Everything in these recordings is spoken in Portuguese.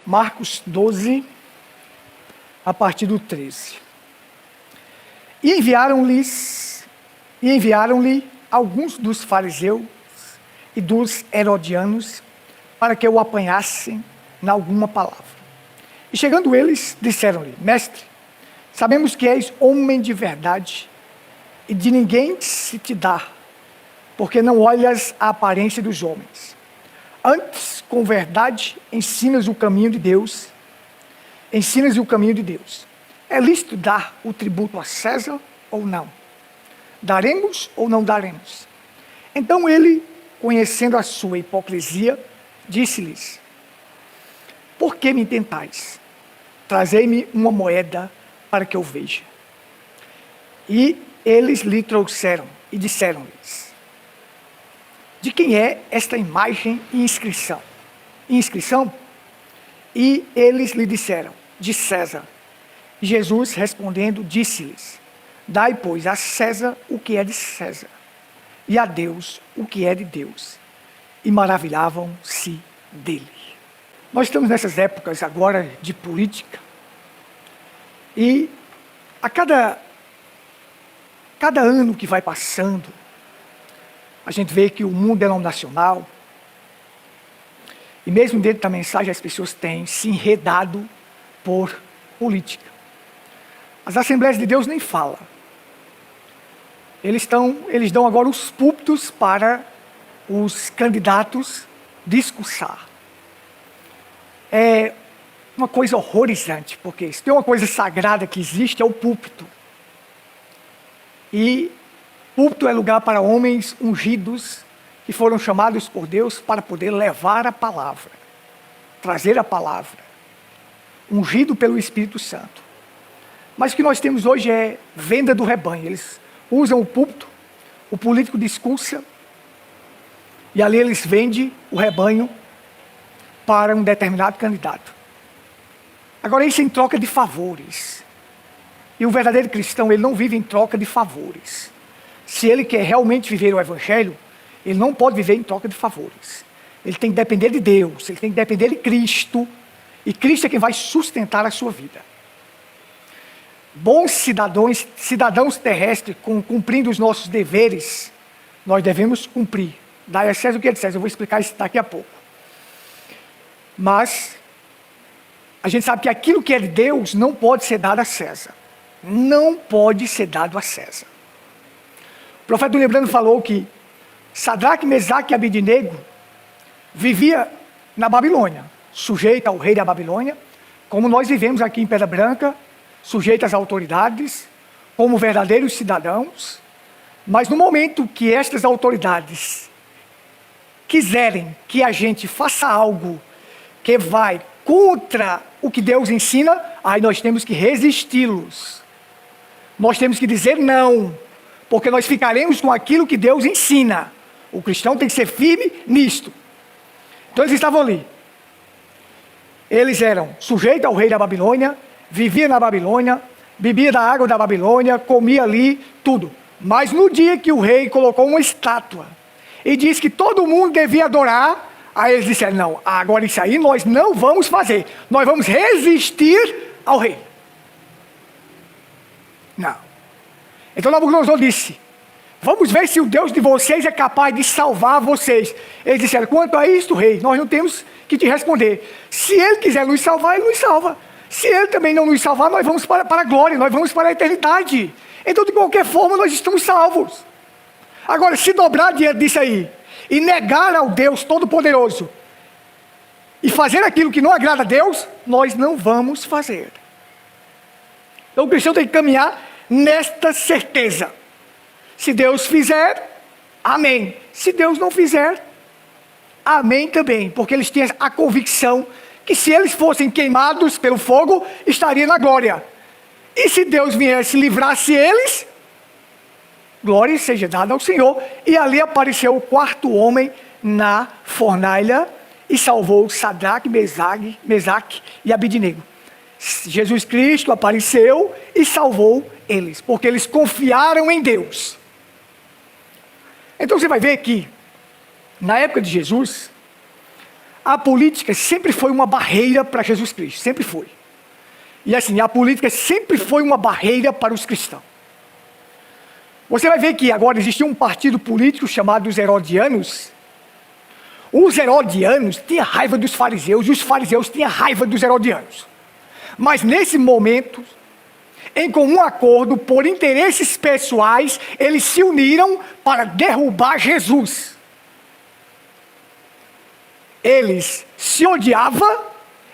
Marcos 12, a partir do 13. E enviaram-lhe alguns dos fariseus e dos herodianos para que o apanhassem em alguma palavra. E chegando eles, disseram-lhe: Mestre, sabemos que és homem de verdade e de ninguém se te dá, porque não olhas a aparência dos homens. Antes, com verdade, ensinas o caminho de Deus. É lícito dar o tributo a César ou não? Daremos ou não daremos? Então ele, conhecendo a sua hipocrisia, disse-lhes: Por que me tentais? Trazei-me uma moeda para que eu veja. E eles lhe trouxeram e disseram-lhes: De quem é esta imagem e inscrição? E eles lhe disseram: De César. E Jesus, respondendo, disse-lhes: Dai, pois, a César o que é de César, e a Deus o que é de Deus. E maravilhavam-se dele. Nós estamos nessas épocas agora de política, e a cada ano que vai passando, a gente vê que o mundo denominacional, e mesmo dentro da mensagem, as pessoas têm se enredado por política. As Assembleias de Deus nem falam. Eles dão agora os púlpitos para os candidatos discursar. É uma coisa horrorizante, porque se tem uma coisa sagrada que existe, é o púlpito. E púlpito é lugar para homens ungidos, que foram chamados por Deus para poder levar a palavra, trazer a palavra, ungido pelo Espírito Santo. Mas o que nós temos hoje é venda do rebanho. Eles usam o púlpito, o político discursa, e ali eles vendem o rebanho para um determinado candidato. Agora, isso é em troca de favores. E o verdadeiro cristão, ele não vive em troca de favores. Se ele quer realmente viver o Evangelho, ele não pode viver em troca de favores. Ele tem que depender de Deus, ele tem que depender de Cristo, e Cristo é quem vai sustentar a sua vida. Bons cidadãos terrestres, cumprindo os nossos deveres, nós devemos cumprir. Dai a César o que é de César, eu vou explicar isso daqui a pouco. Mas a gente sabe que aquilo que é de Deus não pode ser dado a César. Não pode ser dado a César. O profeta lembrando falou que Sadraque, Mesaque e Abednego vivia na Babilônia, sujeito ao rei da Babilônia, como nós vivemos aqui em Pedra Branca, sujeito às autoridades, como verdadeiros cidadãos. Mas no momento que estas autoridades quiserem que a gente faça algo que vai contra o que Deus ensina, aí nós temos que resisti-los. Nós temos que dizer não, porque nós ficaremos com aquilo que Deus ensina. O cristão tem que ser firme nisto. Então eles estavam ali. Eles eram sujeitos ao rei da Babilônia, viviam na Babilônia, bebiam da água da Babilônia, comiam ali, tudo. Mas no dia que o rei colocou uma estátua e disse que todo mundo devia adorar, aí eles disseram: não, agora isso aí nós não vamos fazer. Nós vamos resistir ao rei. Não. Então Nabucodonosor disse: vamos ver se o Deus de vocês é capaz de salvar vocês. Eles disseram: quanto a isto, rei, nós não temos que te responder. Se ele quiser nos salvar, ele nos salva. Se ele também não nos salvar, nós vamos para a glória, nós vamos para a eternidade. Então, de qualquer forma, nós estamos salvos. Agora, se dobrar diante disso aí, e negar ao Deus Todo-Poderoso, e fazer aquilo que não agrada a Deus, nós não vamos fazer. Então, o cristão tem que caminhar nesta certeza. Se Deus fizer, amém. Se Deus não fizer, amém também. Porque eles têm a convicção que se eles fossem queimados pelo fogo, estariam na glória. E se Deus viesse e livrasse eles, glória seja dada ao Senhor. E ali apareceu o quarto homem na fornalha e salvou Sadraque, Mesaque e Abednego. Jesus Cristo apareceu e salvou eles, porque eles confiaram em Deus. Então você vai ver que, na época de Jesus, a política sempre foi uma barreira para Jesus Cristo, sempre foi. E assim, a política sempre foi uma barreira para os cristãos. Você vai ver que agora existia um partido político chamado os Herodianos. Os Herodianos tinham raiva dos fariseus e os fariseus tinham raiva dos Herodianos. Mas nesse momento, em comum acordo, por interesses pessoais, eles se uniram para derrubar Jesus. Eles se odiavam,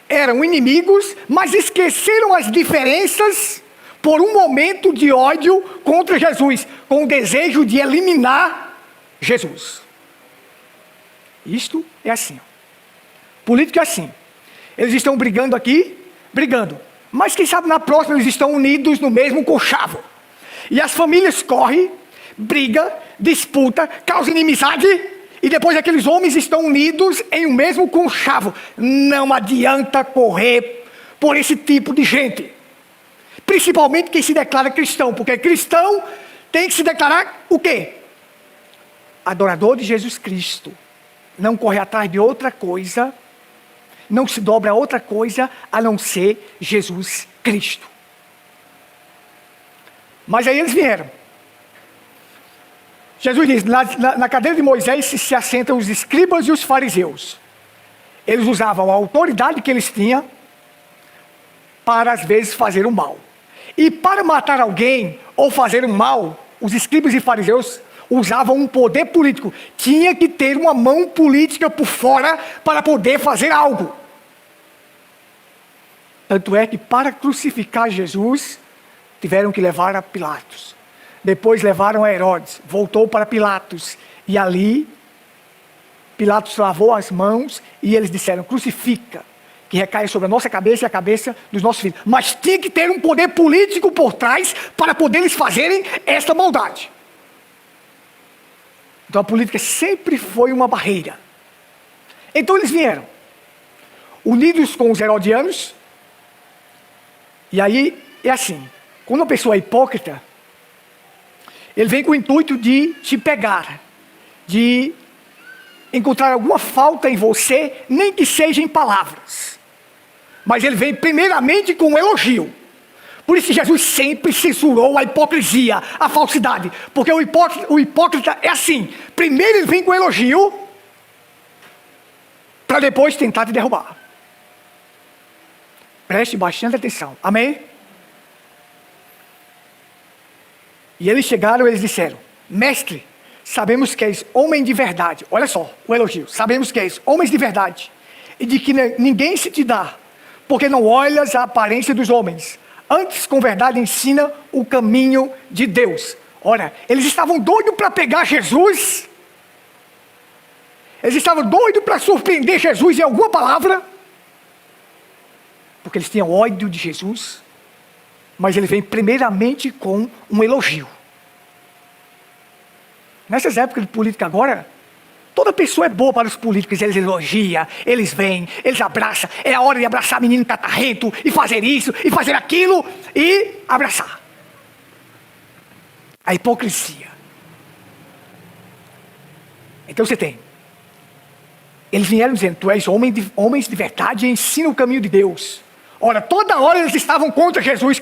eram inimigos, mas esqueceram as diferenças por um momento de ódio contra Jesus, com o desejo de eliminar Jesus. Isto é assim. Político é assim. Eles estão brigando aqui, brigando. Mas quem sabe na próxima eles estão unidos no mesmo conchavo. E as famílias correm, brigam, disputam, causam inimizade. E depois aqueles homens estão unidos em um mesmo conchavo. Não adianta correr por esse tipo de gente. Principalmente quem se declara cristão. Porque cristão tem que se declarar o quê? Adorador de Jesus Cristo. Não corre atrás de outra coisa. Não se dobra a outra coisa a não ser Jesus Cristo. Mas aí eles vieram. Jesus diz, na cadeira de Moisés se assentam os escribas e os fariseus. Eles usavam a autoridade que eles tinham para às vezes fazer o mal. E para matar alguém ou fazer o mal, os escribas e fariseus usavam um poder político. Tinha que ter uma mão política por fora para poder fazer algo. Tanto é que para crucificar Jesus, tiveram que levar a Pilatos. Depois levaram a Herodes, voltou para Pilatos. E ali, Pilatos lavou as mãos e eles disseram, crucifica, que recai sobre a nossa cabeça e a cabeça dos nossos filhos. Mas tinha que ter um poder político por trás para poder eles fazerem esta maldade. Então a política sempre foi uma barreira. Então eles vieram, unidos com os herodianos. E aí é assim, quando uma pessoa é hipócrita, ele vem com o intuito de te pegar, de encontrar alguma falta em você, nem que seja em palavras. Mas ele vem primeiramente com um elogio. Por isso Jesus sempre censurou a hipocrisia, a falsidade. Porque o hipócrita é assim, primeiro ele vem com elogio, para depois tentar te derrubar. Preste bastante atenção, amém? E eles chegaram e eles disseram, mestre, sabemos que és homem de verdade. Olha só, o elogio. Sabemos que és homem de verdade. E de que ninguém se te dá, porque não olhas a aparência dos homens. Antes, com verdade, ensina o caminho de Deus. Ora, eles estavam doidos para pegar Jesus. Eles estavam doidos para surpreender Jesus em alguma palavra. Porque eles tinham ódio de Jesus. Mas ele vem primeiramente com um elogio. Nessas épocas de política agora, toda pessoa é boa para os políticos. Eles elogiam, eles vêm, eles abraçam. É a hora de abraçar menino catarrento, e fazer isso, e fazer aquilo, e abraçar. A hipocrisia. Então você tem. Eles vieram dizendo, tu és homens de verdade e ensina o caminho de Deus. Ora, toda hora eles estavam contra Jesus,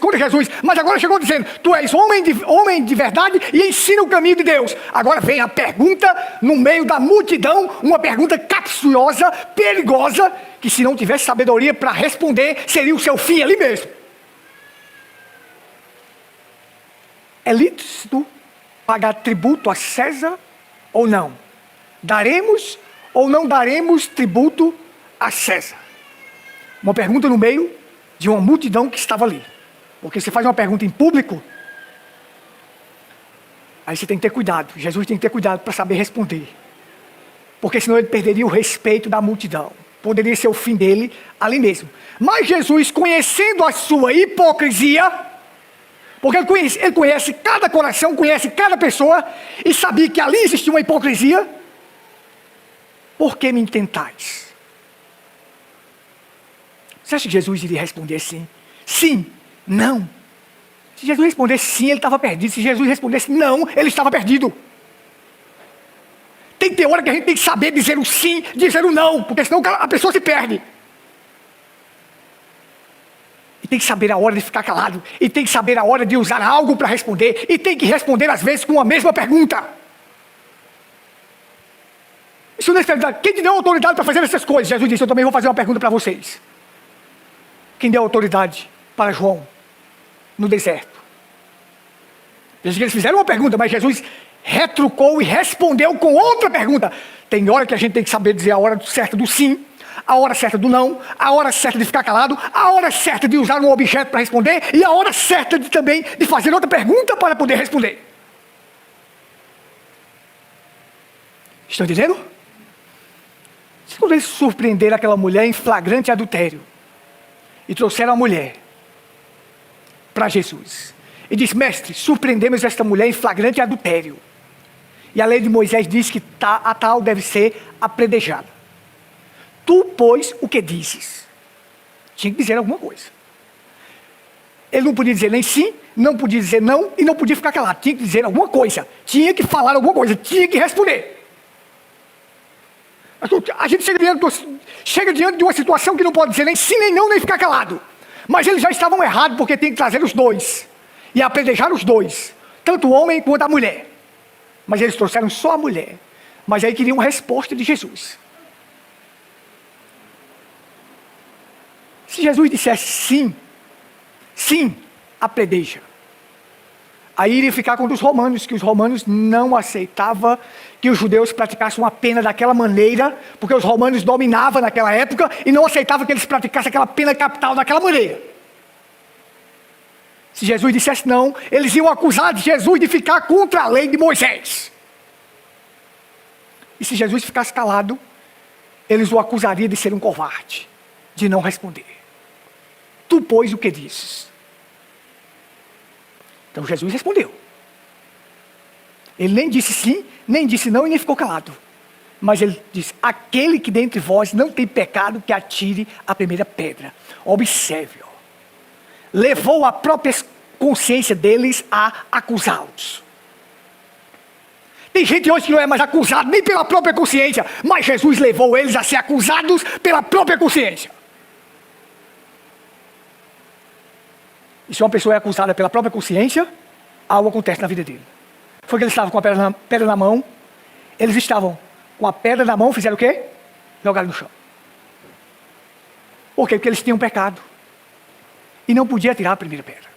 mas agora chegou dizendo, tu és homem de verdade e ensina o caminho de Deus. Agora vem a pergunta no meio da multidão, uma pergunta capciosa, perigosa, que se não tivesse sabedoria para responder, seria o seu fim ali mesmo. É lícito pagar tributo a César ou não? Daremos ou não daremos tributo a César? Uma pergunta no meio de uma multidão que estava ali. Porque você faz uma pergunta em público, aí você tem que ter cuidado. Jesus tem que ter cuidado para saber responder. Porque senão ele perderia o respeito da multidão. Poderia ser o fim dele ali mesmo. Mas Jesus, conhecendo a sua hipocrisia, porque ele conhece cada coração, conhece cada pessoa, e sabia que ali existia uma hipocrisia. Por que me tentais? Você acha que Jesus iria responder assim? Sim, não. Se Jesus respondesse sim, ele estava perdido. Se Jesus respondesse não, ele estava perdido. Tem tem hora que a gente tem que saber dizer o sim, dizer o não, porque senão a pessoa se perde. E tem que saber a hora de ficar calado, e tem que saber a hora de usar algo para responder, e tem que responder às vezes com a mesma pergunta. Isso não é verdade. Quem te deu autoridade para fazer essas coisas? Jesus disse, eu também vou fazer uma pergunta para vocês. Quem deu autoridade para João no deserto? Eles fizeram uma pergunta, mas Jesus retrucou e respondeu com outra pergunta. Tem hora que a gente tem que saber dizer a hora certa do sim, a hora certa do não, a hora certa de ficar calado, a hora certa de usar um objeto para responder e a hora certa também de fazer outra pergunta para poder responder. Estão entendendo? Quando eles surpreenderam aquela mulher em flagrante adultério e trouxeram a mulher para Jesus e disse, mestre, surpreendemos esta mulher em flagrante adultério. E a lei de Moisés diz que a tal deve ser apredejada. Tu, pois, o que dizes? Tinha que dizer alguma coisa. Ele não podia dizer nem sim, não podia dizer não e não podia ficar calado. Tinha que dizer alguma coisa. Tinha que falar alguma coisa. Tinha que responder. A gente chega diante de uma situação que não pode dizer nem sim, nem não, nem ficar calado. Mas eles já estavam errados porque tem que trazer os dois. E apedrejar os dois. Tanto o homem quanto a mulher. Mas eles trouxeram só a mulher. Mas aí queriam uma resposta de Jesus. Se Jesus dissesse sim, sim, apedreja. Aí iria ficar com os romanos, que os romanos não aceitavam que os judeus praticassem uma pena daquela maneira, porque os romanos dominavam naquela época e não aceitavam que eles praticassem aquela pena capital daquela maneira. Se Jesus dissesse não, eles iam acusar de Jesus de ficar contra a lei de Moisés. E se Jesus ficasse calado, eles o acusariam de ser um covarde, de não responder. Tu, pois, o que dizes? Então Jesus respondeu. Ele nem disse sim, nem disse não e nem ficou calado. Mas ele disse, aquele que dentre vós não tem pecado, que atire a primeira pedra. Observe, ó. Levou a própria consciência deles a acusá-los. Tem gente hoje que não é mais acusado nem pela própria consciência, mas Jesus levou eles a ser acusados pela própria consciência. E se uma pessoa é acusada pela própria consciência, algo acontece na vida dele. Foi que eles estavam com a pedra na mão, eles estavam com a pedra na mão, fizeram o quê? Jogaram no chão. Por quê? Porque eles tinham pecado. E não podia tirar a primeira pedra.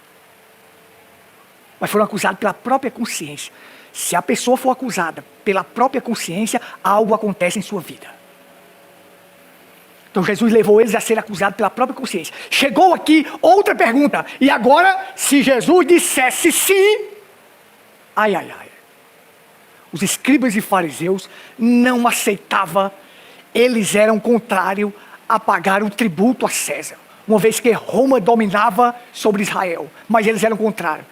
Mas foram acusados pela própria consciência. Se a pessoa for acusada pela própria consciência, algo acontece em sua vida. Então Jesus levou eles a ser acusados pela própria consciência. Chegou aqui outra pergunta. E agora, se Jesus dissesse sim, ai. Os escribas e fariseus não aceitavam, eles eram contrários a pagar o tributo a César. Uma vez que Roma dominava sobre Israel. Mas eles eram contrários.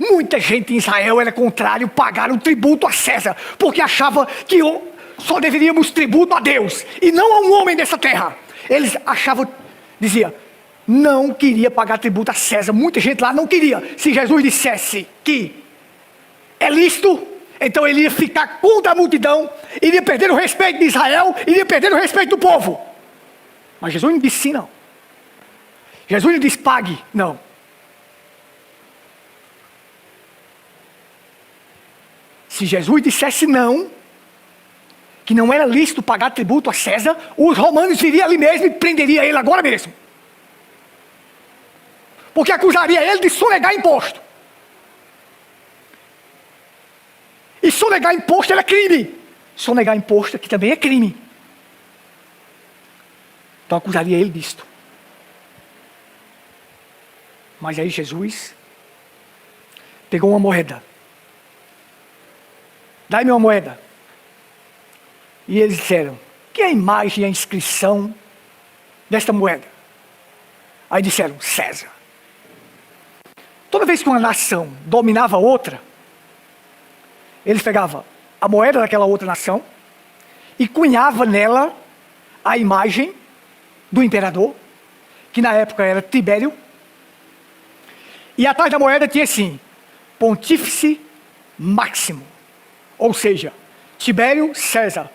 Muita gente em Israel era contrário a pagar o tributo a César. Porque achava que só deveríamos tributo a Deus e não a um homem dessa terra. Eles achavam, dizia, não queria pagar tributo a César. Muita gente lá não queria. Se Jesus dissesse que é lícito, então ele ia ficar contra a multidão, iria perder o respeito de Israel, iria perder o respeito do povo. Mas Jesus não disse sim, não. Jesus não disse pague, não. Se Jesus dissesse não, que não era lícito pagar tributo a César, os romanos viriam ali mesmo e prenderiam ele agora mesmo. Porque acusaria ele de sonegar imposto. E sonegar imposto era crime. Sonegar imposto aqui também é crime. Então acusaria ele disto. Mas aí Jesus pegou uma moeda. Dá-me uma moeda. E eles disseram, que é a imagem e a inscrição desta moeda? Aí disseram, César. Toda vez que uma nação dominava outra, eles pegavam a moeda daquela outra nação e cunhava nela a imagem do imperador, que na época era Tibério. E atrás da moeda tinha assim, Pontífice Máximo. Ou seja, Tibério César,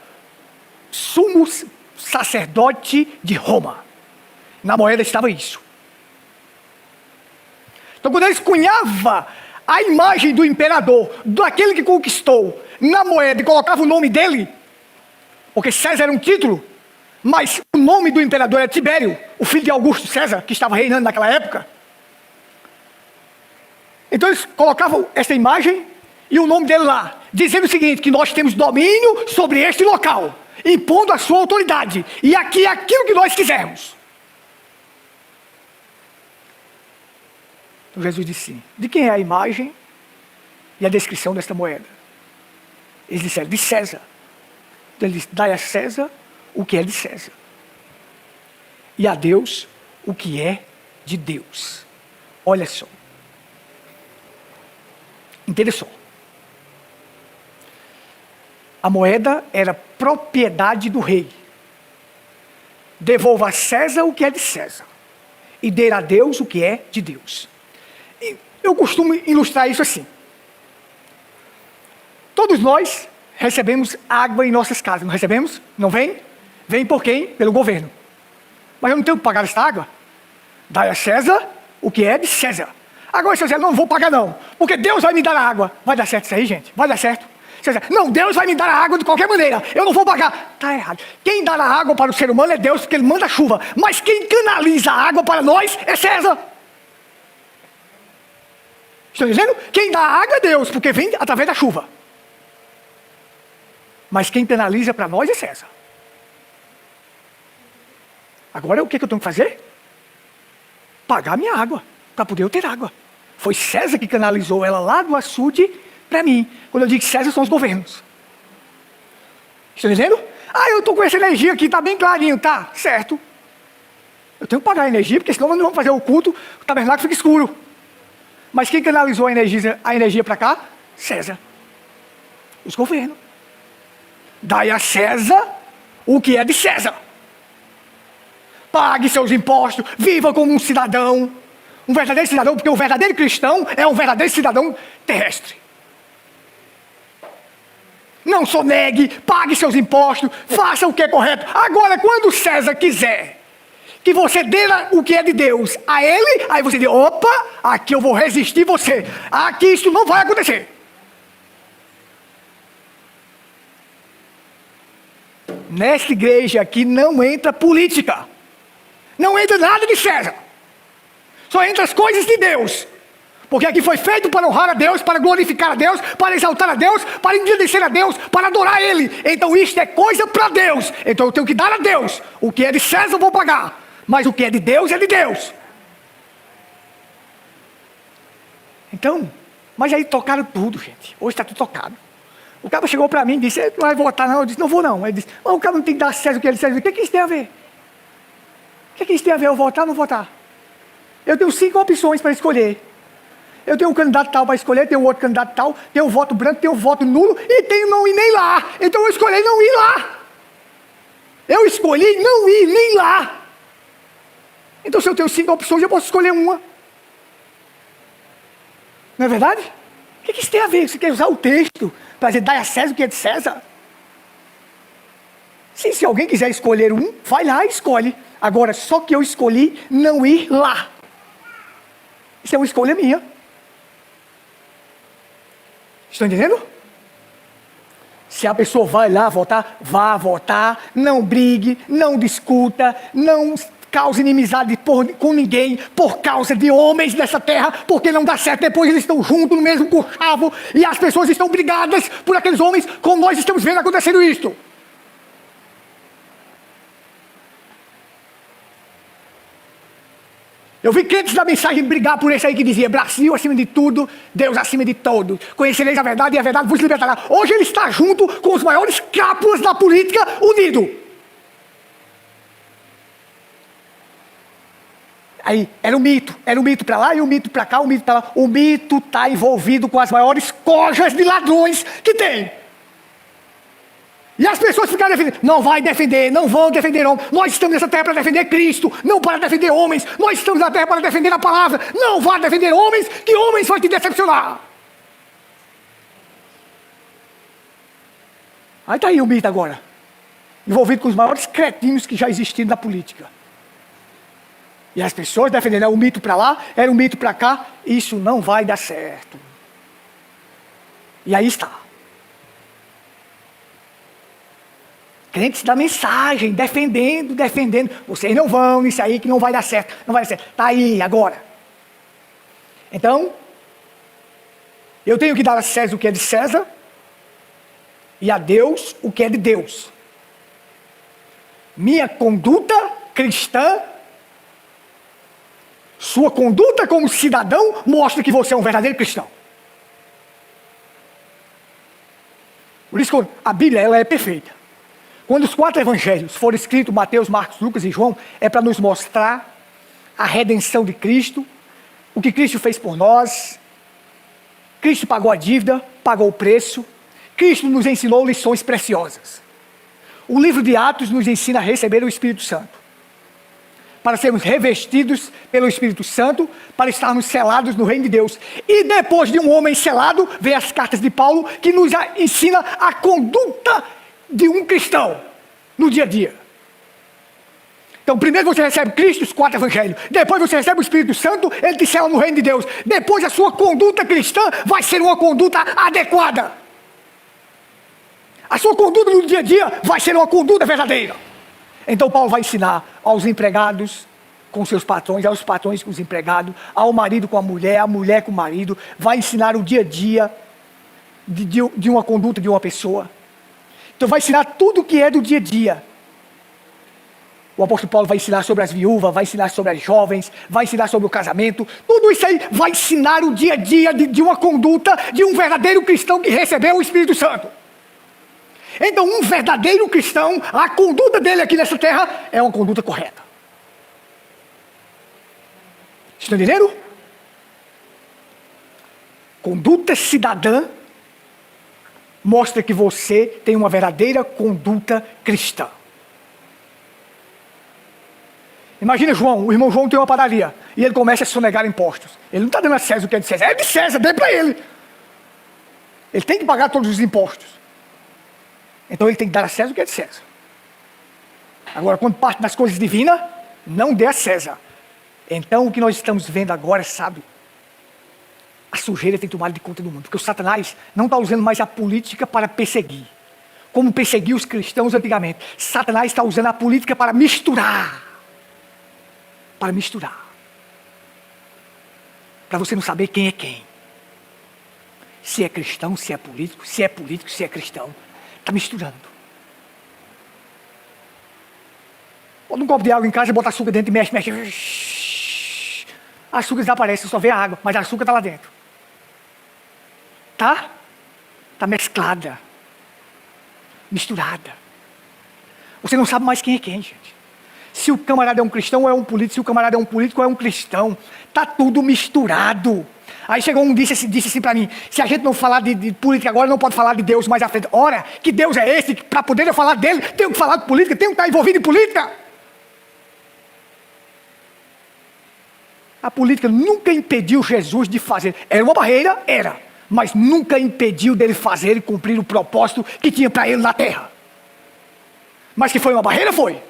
sumo sacerdote de Roma. Na moeda estava isso. Então, quando eles cunhavam a imagem do imperador, daquele que conquistou, na moeda e colocava o nome dele, porque César era um título, mas o nome do imperador era Tibério, o filho de Augusto César, que estava reinando naquela época. Então eles colocavam essa imagem e o nome dele lá, dizendo o seguinte, que nós temos domínio sobre este local, impondo a sua autoridade, e aqui é aquilo que nós quisermos. Então Jesus disse sim. De quem é a imagem e a descrição desta moeda? Eles disseram, de César. Então ele disse, dai a César o que é de César, e a Deus o que é de Deus. Olha só. Entenda só. A moeda era propriedade do rei. Devolva a César o que é de César, e dê a Deus o que é de Deus. E eu costumo ilustrar isso assim. Todos nós recebemos água em nossas casas, não recebemos? Não vem? Vem por quem? Pelo governo. Mas eu não tenho que pagar essa água. Dai a César o que é de César. Agora, se eu disser, não vou pagar não, porque Deus vai me dar a água. Vai dar certo isso aí, gente? Vai dar certo? Se eu disser, não, Deus vai me dar a água de qualquer maneira, eu não vou pagar. Está errado. Quem dá a água para o ser humano é Deus, porque Ele manda a chuva. Mas quem canaliza a água para nós é César. Estão dizendo? Quem dá a água é Deus, porque vem através da chuva. Mas quem penaliza para nós é César. Agora o que eu tenho que fazer? Pagar minha água, para poder eu ter água. Foi César que canalizou ela lá do açude para mim. Quando eu digo César, são os governos. Estão dizendo? Ah, eu estou com essa energia aqui, está bem clarinho, tá? Certo. Eu tenho que pagar a energia, porque senão nós não vamos fazer o culto, o tabernáculo fica escuro. Mas quem canalizou a energia para cá? César. Os governos. Dai a César o que é de César. Pague seus impostos, viva como um cidadão. Um verdadeiro cidadão, porque o verdadeiro cristão é um verdadeiro cidadão terrestre. Não sonegue, pague seus impostos, faça o que é correto. Agora, quando César quiser que você dê o que é de Deus a ele, aí você diz, opa, aqui eu vou resistir você. Aqui isso não vai acontecer. Nesta igreja aqui não entra política. Não entra nada de César. Só entra as coisas de Deus. Porque aqui foi feito para honrar a Deus, para glorificar a Deus, para exaltar a Deus, para engrandecer a Deus, para adorar Ele. Então isto é coisa para Deus. Então eu tenho que dar a Deus. O que é de César eu vou pagar. Mas o que é de Deus é de Deus. Então, mas aí tocaram tudo, gente. Hoje está tudo tocado. O cara chegou para mim e disse, não vai votar não. Eu disse, não vou não. Ele disse, mas o cara não tem que dar a César o que é de César. O que isso tem a ver? O que isso tem a ver? Eu votar ou não votar? Eu tenho 5 opções para escolher. Eu tenho um candidato tal para escolher, tenho outro candidato tal, tenho um voto branco, tenho um voto nulo e tenho não ir nem lá. Então eu escolhi não ir lá. Eu escolhi não ir nem lá. Então se eu tenho 5 opções, eu posso escolher uma. Não é verdade? O que isso tem a ver? Você quer usar o texto para dizer, dai a César o que é de César? Se alguém quiser escolher um, vai lá e escolhe. Agora, só que eu escolhi não ir lá. Isso é uma escolha minha. Estão entendendo? Se a pessoa vai lá votar, vá votar, não brigue, não discuta, não cause inimizade com ninguém por causa de homens dessa terra, porque não dá certo, depois eles estão juntos no mesmo conchavo e as pessoas estão brigadas por aqueles homens, como nós estamos vendo acontecendo isto. Eu vi crentes da mensagem brigar por esse aí que dizia Brasil acima de tudo, Deus acima de todos. Conhecereis a verdade e a verdade vos libertará. Hoje ele está junto com os maiores cápulas da política unido. Aí era um mito para lá e um mito para cá, um mito para lá. O mito está envolvido com as maiores cojas de ladrões que tem. E as pessoas ficaram defendendo, não vai defender, não vão defender homens. Nós estamos nessa terra para defender Cristo, não para defender homens. Nós estamos na terra para defender a palavra. Não vai defender homens, que homens vão te decepcionar. Aí está aí o mito agora, envolvido com os maiores cretinos que já existiram na política. E as pessoas defendendo, era um mito para lá, era um mito para cá, isso não vai dar certo. E aí está. Crentes da mensagem, defendendo, vocês não vão nisso aí que não vai dar certo, não vai dar certo. Está aí agora. Então, eu tenho que dar a César o que é de César, e a Deus o que é de Deus. Minha conduta cristã, sua conduta como cidadão, mostra que você é um verdadeiro cristão. Por isso que a Bíblia ela é perfeita. Quando os 4 evangelhos foram escritos, Mateus, Marcos, Lucas e João, é para nos mostrar a redenção de Cristo, o que Cristo fez por nós. Cristo pagou a dívida, pagou o preço. Cristo nos ensinou lições preciosas. O livro de Atos nos ensina a receber o Espírito Santo, para sermos revestidos pelo Espírito Santo, para estarmos selados no reino de Deus. E depois de um homem selado, vem as cartas de Paulo, que nos ensina a conduta de um cristão no dia a dia. Então, primeiro você recebe Cristo, os 4 evangelhos. Depois você recebe o Espírito Santo, ele te sela no reino de Deus. Depois a sua conduta cristã vai ser uma conduta adequada. A sua conduta no dia a dia vai ser uma conduta verdadeira. Então Paulo vai ensinar aos empregados com seus patrões, aos patrões com os empregados, ao marido com a mulher com o marido. Vai ensinar o dia a dia de uma conduta de uma pessoa. Então vai ensinar tudo o que é do dia a dia. O apóstolo Paulo vai ensinar sobre as viúvas, vai ensinar sobre as jovens, vai ensinar sobre o casamento. Tudo isso aí vai ensinar o dia a dia de uma conduta de um verdadeiro cristão que recebeu o Espírito Santo. Então, um verdadeiro cristão, a conduta dele aqui nessa terra é uma conduta correta. Estão entendendo? Conduta cidadã mostra que você tem uma verdadeira conduta cristã. Imagina João, o irmão João tem uma padaria e ele começa a sonegar impostos. Ele não está dando a César o que é de César, é de César, dê para ele. Ele tem que pagar todos os impostos. Então ele tem que dar a César o que é de César. Agora, quando parte das coisas divinas, não dê a César. Então o que nós estamos vendo agora, sabe? A sujeira tem tomado de conta do mundo. Porque o Satanás não está usando mais a política para perseguir. Como perseguiu os cristãos antigamente. Satanás está usando a política para misturar. Para misturar. Para você não saber quem é quem. Se é cristão, se é político, se é cristão. Está misturando. Bota um copo de água em casa, bota açúcar dentro e mexe. Açúcar desaparece, só vê a água, mas a açúcar está lá dentro. Tá? Está mesclada. Misturada. Você não sabe mais quem é quem, gente. Se o camarada é um cristão ou é um político, se o camarada é um político ou é um cristão. Está tudo misturado. Aí chegou um disse assim para mim, se a gente não falar de política agora, não pode falar de Deus mais à frente. Ora, que Deus é esse? Para poder eu falar dele, tenho que falar de política, tenho que estar envolvido em política. A política nunca impediu Jesus de fazer. Era uma barreira? Era. Mas nunca impediu dele fazer e cumprir o propósito que tinha para ele na terra. Mas que foi uma barreira, foi.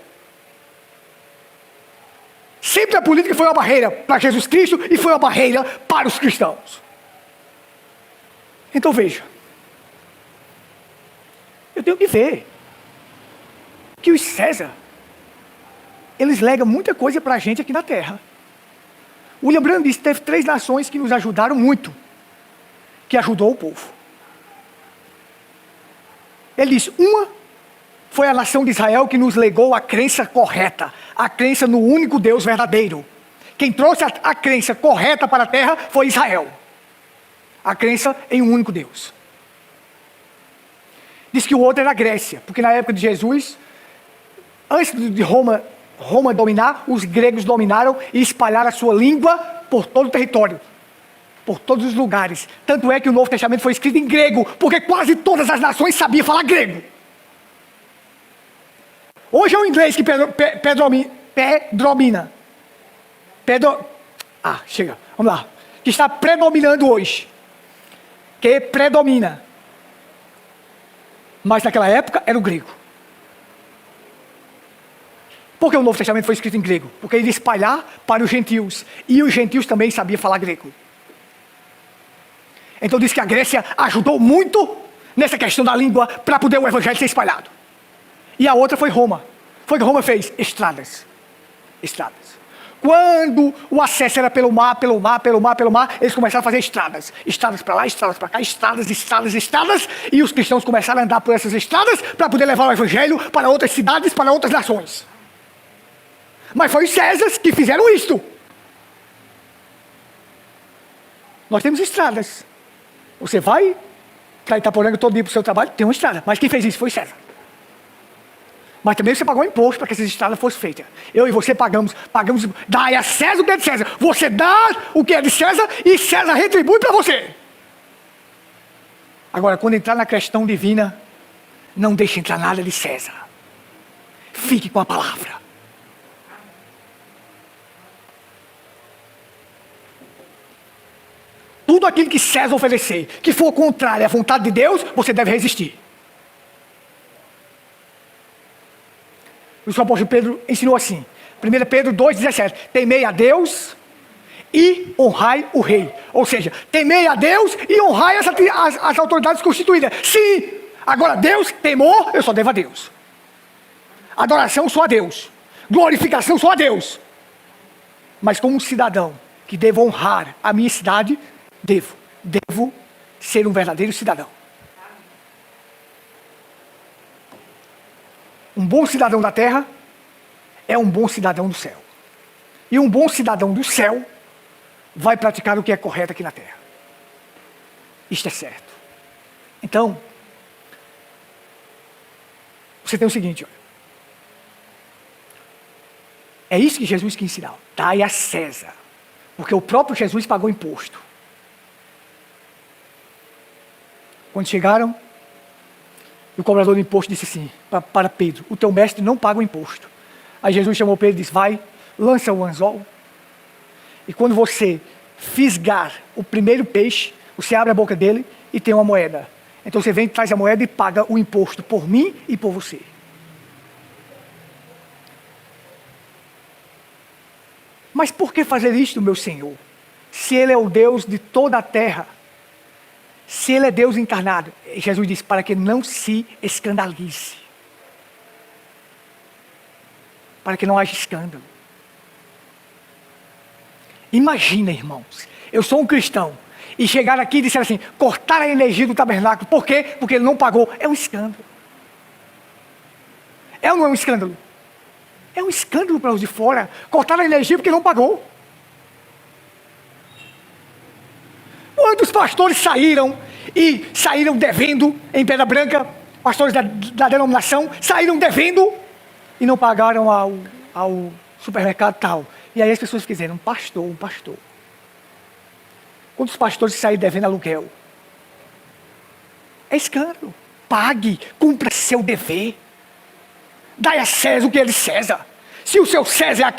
Sempre a política foi uma barreira para Jesus Cristo e foi uma barreira para os cristãos. Então veja, eu tenho que ver que os César, eles legam muita coisa para a gente aqui na terra. William Branham disse que teve 3 nações que nos ajudaram muito, que ajudou o povo. Ele disse, uma foi a nação de Israel que nos legou a crença correta, a crença no único Deus verdadeiro. Quem trouxe a crença correta para a terra foi Israel. A crença em um único Deus. Diz que o outro era a Grécia, porque na época de Jesus, antes de Roma dominar, os gregos dominaram e espalharam a sua língua por todo o território, por todos os lugares. Tanto é que o Novo Testamento foi escrito em grego, porque quase todas as nações sabiam falar grego. Hoje é o inglês que predomina. Chega, vamos lá. Que está predominando hoje. Que predomina. Mas naquela época era o grego. Por que o Novo Testamento foi escrito em grego? Porque ele ia espalhar para os gentios. E os gentios também sabiam falar grego. Então diz que a Grécia ajudou muito nessa questão da língua para poder o evangelho ser espalhado. E a outra foi Roma. Foi que Roma fez estradas. Estradas. Quando o acesso era pelo mar, eles começaram a fazer estradas. Estradas para lá, estradas para cá, estradas. E os cristãos começaram a andar por essas estradas para poder levar o evangelho para outras cidades, para outras nações. Mas foi os Césares que fizeram isto. Nós temos estradas. Você vai para Itaporanga todo dia para o seu trabalho, tem uma estrada. Mas quem fez isso foi César. Mas também você pagou imposto para que essas estradas fossem feitas. Eu e você pagamos, dai a César o que é de César. Você dá o que é de César e César retribui para você. Agora, quando entrar na questão divina, não deixe entrar nada de César. Fique com a palavra. Tudo aquilo que César oferecer, que for contrário à vontade de Deus, você deve resistir. O apóstolo Pedro ensinou assim, 1 Pedro 2,17, temei a Deus e honrai o rei. Ou seja, temei a Deus e honrai as autoridades constituídas. Sim, agora Deus, temor, eu só devo a Deus. Adoração só a Deus. Glorificação só a Deus. Mas como um cidadão que devo honrar a minha cidade, devo ser um verdadeiro cidadão. Um bom cidadão da terra é um bom cidadão do céu. E um bom cidadão do céu vai praticar o que é correto aqui na terra. Isto é certo. Então, você tem o seguinte, olha. É isso que Jesus quis ensinar. Dai a César. Porque o próprio Jesus pagou imposto. Quando chegaram, o cobrador do imposto disse assim para Pedro, o teu mestre não paga o imposto. Aí Jesus chamou Pedro e disse, vai, lança o anzol. E quando você fisgar o primeiro peixe, você abre a boca dele e tem uma moeda. Então você vem, traz a moeda e paga o imposto por mim e por você. Mas por que fazer isto, meu Senhor? Se Ele é o Deus de toda a terra, se Ele é Deus encarnado, Jesus disse, para que não se escandalize. Para que não haja escândalo. Imagina, irmãos, eu sou um cristão, e chegar aqui e disser assim, cortar a energia do tabernáculo, por quê? Porque ele não pagou. É um escândalo. É ou não é um escândalo? É um escândalo para os de fora, cortar a energia porque não pagou. Quantos pastores saíram devendo em Pedra Branca, pastores da denominação, saíram devendo e não pagaram ao supermercado tal. E aí as pessoas quiseram, um pastor. Quantos pastores saíram devendo aluguel? É escândalo. Pague, cumpra seu dever. Dai a César o que é de César. Se o seu César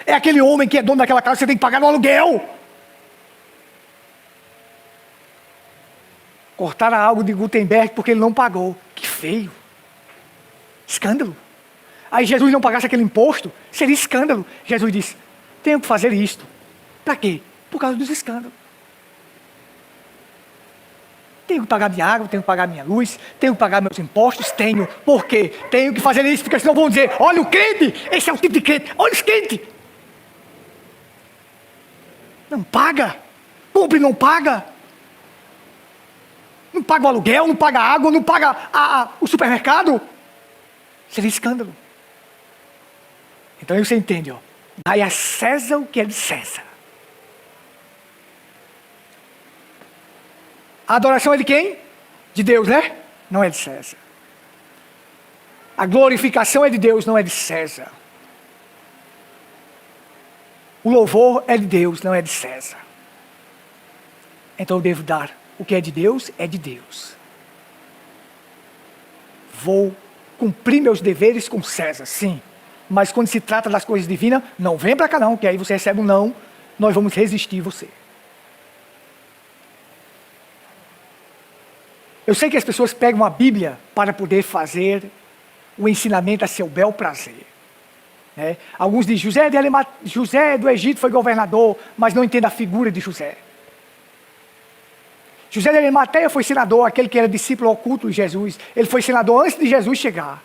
é aquele homem que é dono daquela casa, você tem que pagar no aluguel. Cortaram algo de Gutenberg porque ele não pagou. Que feio. Escândalo. Aí Jesus não pagasse aquele imposto, seria escândalo. Jesus disse, tenho que fazer isto. Para quê? Por causa dos escândalos. Tenho que pagar minha água, tenho que pagar minha luz, tenho que pagar meus impostos, tenho. Por quê? Tenho que fazer isso, porque senão vão dizer, olha o crente, esse é o tipo de crente, olha os crentes. Não paga, cumpre não paga. Não paga o aluguel, não paga a água, não paga o supermercado. Seria escândalo. Então aí você entende, ó. Dai a César o que é de César. A adoração é de quem? De Deus, né? Não é de César. A glorificação é de Deus, não é de César. O louvor é de Deus, não é de César. Então eu devo dar o que é de Deus, é de Deus. Vou cumprir meus deveres com César, sim. Mas quando se trata das coisas divinas, não vem para cá não, que aí você recebe um não, nós vamos resistir você. Eu sei que as pessoas pegam a Bíblia para poder fazer o ensinamento a seu bel prazer. Né? Alguns dizem, José do Egito foi governador, mas não entende a figura de José. José de Arimateia foi senador, aquele que era discípulo oculto de Jesus. Ele foi senador antes de Jesus chegar.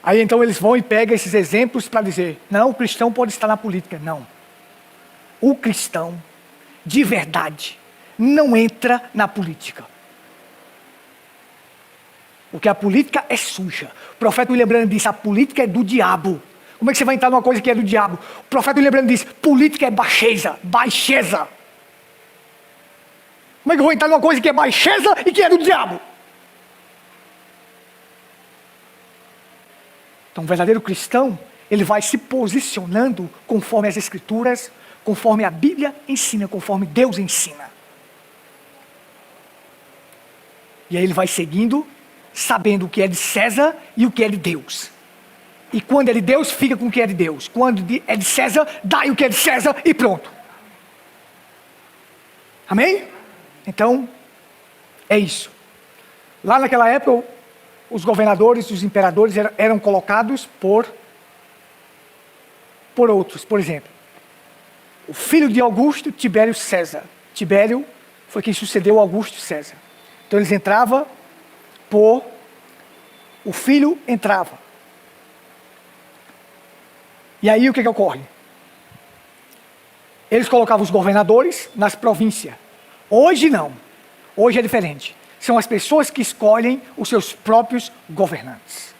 Aí então eles vão e pegam esses exemplos para dizer, não, o cristão pode estar na política. Não. O cristão, de verdade, não entra na política. Porque a política é suja. O profeta William Branham disse, a política é do diabo. Como é que você vai entrar numa coisa que é do diabo? O profeta William Branham disse, política é baixeza. Como é que eu vou entrar numa coisa que é baixeza e que é do diabo? Então, um verdadeiro cristão, ele vai se posicionando conforme as Escrituras, conforme a Bíblia ensina, conforme Deus ensina. E aí ele vai seguindo, sabendo o que é de César e o que é de Deus. E quando é de Deus, fica com o que é de Deus. Quando é de César, dá-lhe o que é de César e pronto. Amém? Então, é isso. Lá naquela época, os governadores, os imperadores eram colocados por outros. Por exemplo, o filho de Augusto, Tibério César. Tibério foi quem sucedeu Augusto César. Então eles entravam o filho entrava. E aí o que ocorre? Eles colocavam os governadores nas províncias. Hoje não. Hoje é diferente. São as pessoas que escolhem os seus próprios governantes.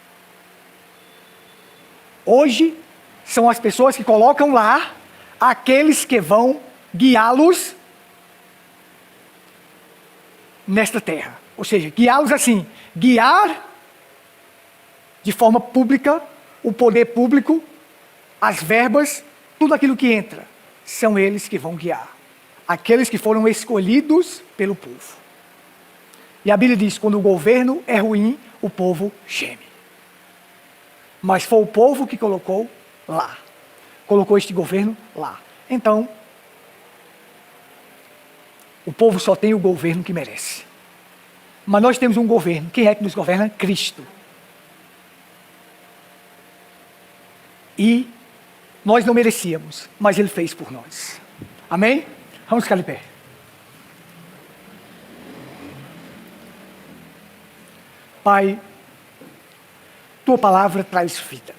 Hoje são as pessoas que colocam lá aqueles que vão guiá-los nesta terra. Ou seja, guiá-los assim, guiar de forma pública, o poder público, as verbas, tudo aquilo que entra, são eles que vão guiar. Aqueles que foram escolhidos pelo povo. E a Bíblia diz, quando o governo é ruim, o povo geme. Mas foi o povo que colocou lá. Colocou este governo lá. Então, o povo só tem o governo que merece. Mas nós temos um governo. Quem é que nos governa? Cristo. E nós não merecíamos, mas Ele fez por nós. Amém? Vamos ficar de pé. Pai, Tua palavra traz vida.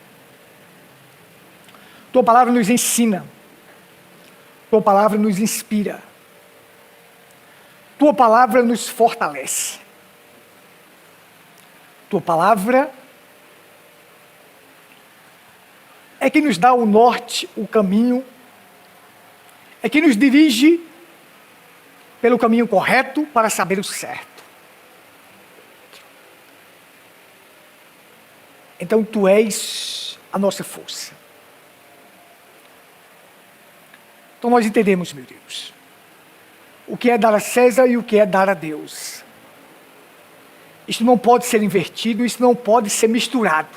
Tua palavra nos ensina. Tua palavra nos inspira. Tua palavra nos fortalece. Tua palavra é que nos dá o norte, o caminho, é que nos dirige pelo caminho correto para saber o certo. Então Tu és a nossa força. Então nós entendemos, meu Deus, o que é dar a César e o que é dar a Deus. Isso não pode ser invertido, isso não pode ser misturado.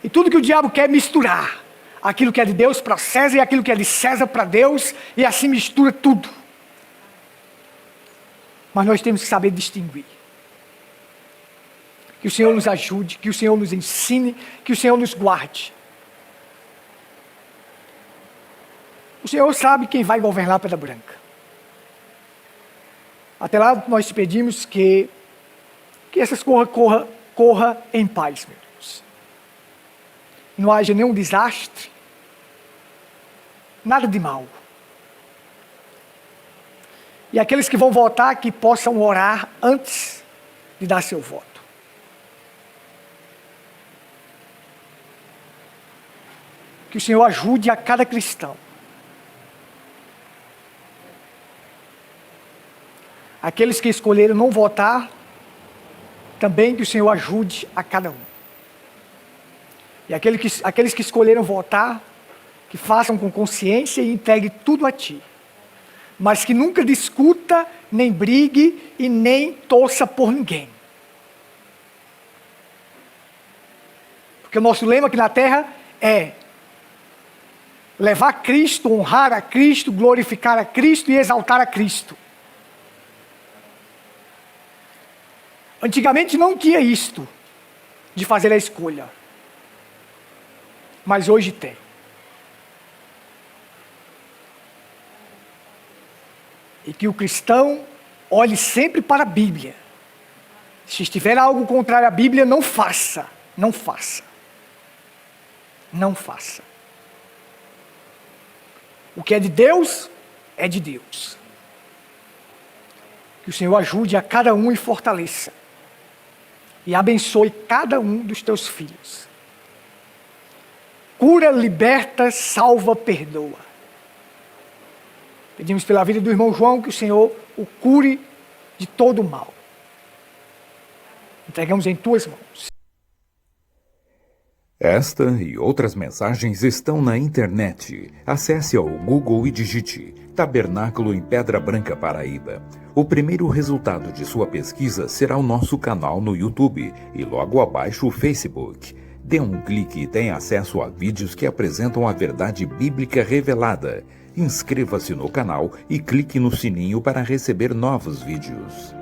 E tudo que o diabo quer é misturar. Aquilo que é de Deus para César e aquilo que é de César para Deus, e assim mistura tudo. Mas nós temos que saber distinguir. Que o Senhor nos ajude, que o Senhor nos ensine, que o Senhor nos guarde. O Senhor sabe quem vai governar Pedra Branca. Até lá nós te pedimos que essas corra em paz, meu Deus. Não haja nenhum desastre, nada de mal. E aqueles que vão votar, que possam orar antes de dar seu voto. Que o Senhor ajude a cada cristão. Aqueles que escolheram não votar, também que o Senhor ajude a cada um. E aqueles que escolheram votar, que façam com consciência e entregue tudo a Ti. Mas que nunca discuta, nem brigue e nem torça por ninguém. Porque o nosso lema aqui na terra é levar Cristo, honrar a Cristo, glorificar a Cristo e exaltar a Cristo. Antigamente não tinha isto de fazer a escolha, mas hoje tem. E que o cristão olhe sempre para a Bíblia. Se estiver algo contrário à Bíblia, não faça, não faça. Não faça. O que é de Deus, é de Deus. Que o Senhor ajude a cada um e fortaleça. E abençoe cada um dos teus filhos. Cura, liberta, salva, perdoa. Pedimos pela vida do irmão João que o Senhor o cure de todo o mal. Entregamos em tuas mãos. Esta e outras mensagens estão na internet. Acesse ao Google e digite Tabernáculo em Pedra Branca, Paraíba. O primeiro resultado de sua pesquisa será o nosso canal no YouTube e logo abaixo o Facebook. Dê um clique e tenha acesso a vídeos que apresentam a verdade bíblica revelada. Inscreva-se no canal e clique no sininho para receber novos vídeos.